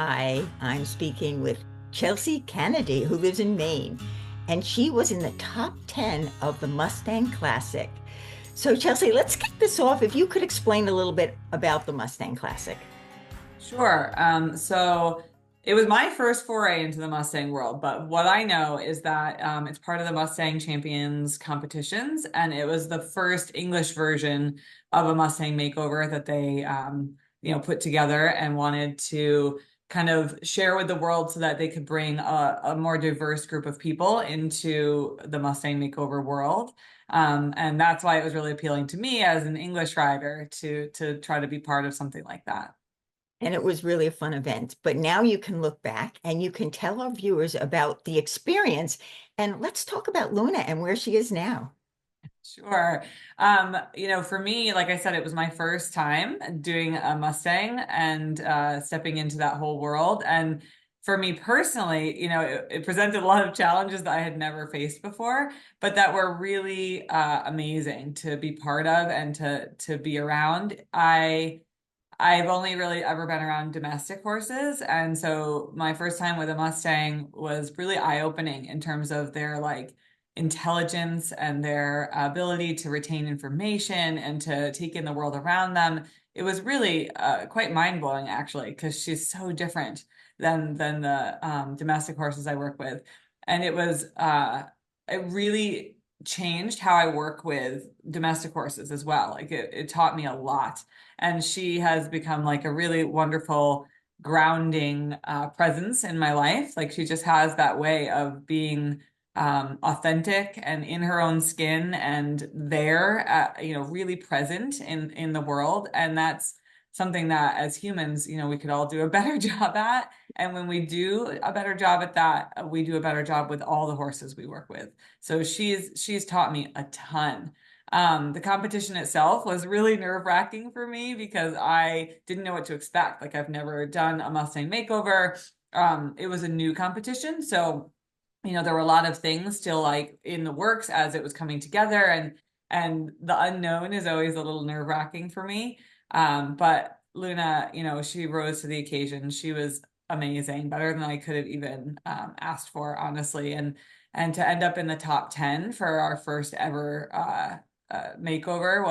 Hi, I'm speaking with Chelsea Canedy, who lives in Maine, and she was in the top 10 of the Mustang Classic. So, Chelsea, let's kick this off. If you could explain a little bit about the Mustang Classic. Sure. So it was my first foray into the Mustang world, but what I know is that it's part of the Mustang Champions competitions, and it was the first English version of a Mustang makeover that they, put together and wanted to kind of share with the world so that they could bring a more diverse group of people into the Mustang makeover world. And that's why it was really appealing to me as an English rider to try to be part of something like that. And it was really a fun event. But now you can look back and you can tell our viewers about the experience. And let's talk about Luna and where she is now. Sure. For me, like I said, it was my first time doing a Mustang and stepping into that whole world. And for me personally, it presented a lot of challenges that I had never faced before, but that were really amazing to be part of and to be around. I've only really ever been around domestic horses, and so my first time with a Mustang was really eye-opening in terms of their like intelligence and their ability to retain information and to take in the world around them. It was really quite mind-blowing actually, because she's so different than the domestic horses I work with. And it really changed how I work with domestic horses as well. Like it taught me a lot, and she has become like a really wonderful grounding presence in my life. Like she just has that way of being authentic and in her own skin and there, really present in the world. And that's something that as humans, we could all do a better job at. And when we do a better job at that, we do a better job with all the horses we work with. So she's taught me a ton. The competition itself was really nerve-wracking for me because I didn't know what to expect. Like I've never done a Mustang makeover. It was a new competition, so there were a lot of things still like in the works as it was coming together, and the unknown is always a little nerve-wracking for me. But Luna, she rose to the occasion. She was amazing, better than I could have even asked for, honestly. And to end up in the top 10 for our first ever makeover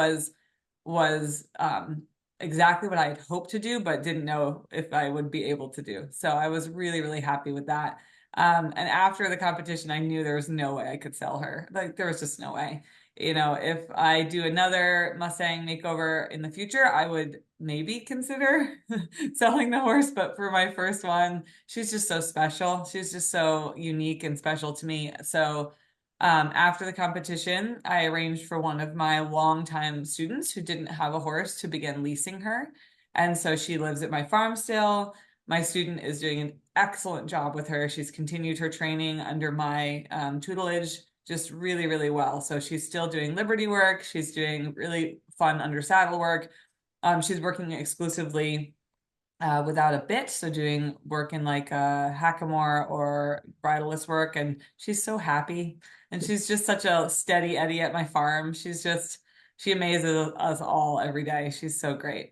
was exactly what I had hoped to do, but didn't know if I would be able to do. So I was really, really happy with that. And after the competition, I knew there was no way I could sell her. Like there was just no way. If I do another Mustang makeover in the future, I would maybe consider selling the horse. But for my first one, she's just so special. She's just so unique and special to me. So after the competition, I arranged for one of my longtime students who didn't have a horse to begin leasing her. And so she lives at my farm still. My student is doing an excellent job with her. She's continued her training under my tutelage just really, really well. So she's still doing liberty work. She's doing really fun under saddle work. She's working exclusively without a bit, so doing work in like hackamore or bridleless work, and she's so happy. And she's just such a steady Eddie at my farm. She amazes us all every day. She's so great.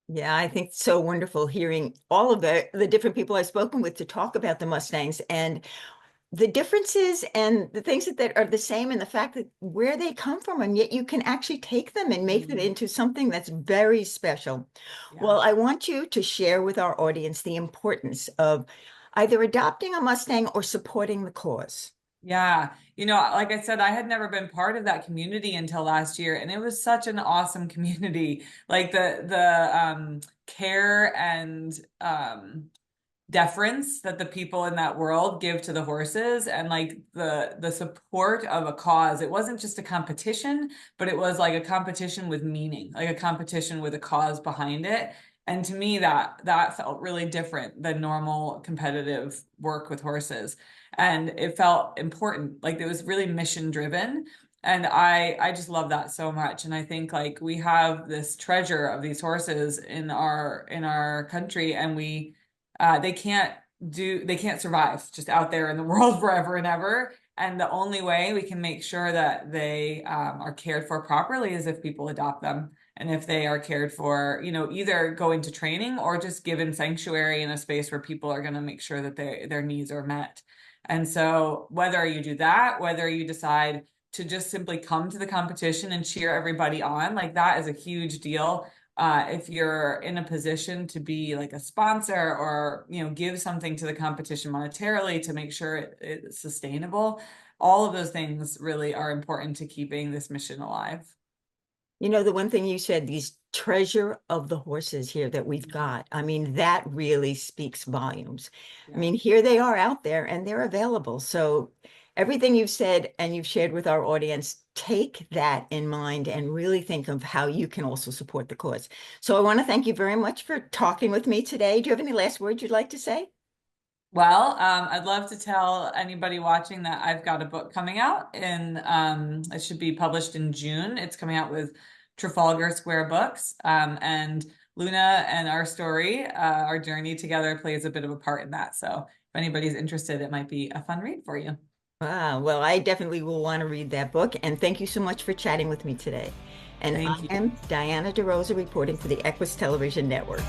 Yeah, I think it's so wonderful hearing all of the different people I've spoken with to talk about the Mustangs and the differences and the things that are the same and the fact that where they come from, and yet you can actually take them and make them Mm, into something that's very special. yeah. Well, I want you to share with our audience the importance of either adopting a Mustang or supporting the cause. Yeah. Like I said, I had never been part of that community until last year, and it was such an awesome community. Like the care and deference that the people in that world give to the horses, and like the support of a cause. It wasn't just a competition, but it was like a competition with meaning, like a competition with a cause behind it. And to me, that felt really different than normal competitive work with horses. And it felt important, like it was really mission driven. And I just love that so much. And I think like we have this treasure of these horses in our country, and they can't survive just out there in the world forever and ever. And the only way we can make sure that they are cared for properly is if people adopt them. and if they are cared for, either going to training or just given sanctuary in a space where people are going to make sure that their needs are met. And so whether you do that, whether you decide to just simply come to the competition and cheer everybody on, like that is a huge deal. If you're in a position to be like a sponsor or give something to the competition monetarily to make sure it's sustainable, all of those things really are important to keeping this mission alive. You know, the one thing you said, these treasure of the horses here that we've got, I mean, that really speaks volumes. I Yeah. mean, here they are out there and they're available. So everything you've said and you've shared with our audience, take that in mind and really think of how you can also support the cause. So I want to thank you very much for talking with me today. Do you have any last words you'd like to say? Well, I'd love to tell anybody watching that I've got a book coming out and it should be published in June. It's coming out with Trafalgar Square Books. And Luna and our story, our journey together plays a bit of a part in that. So if anybody's interested, it might be a fun read for you. Ah, well, I definitely will want to read that book. And thank you so much for chatting with me today. And I Thank you. am Diana DeRosa reporting for the EQUUS Television Network.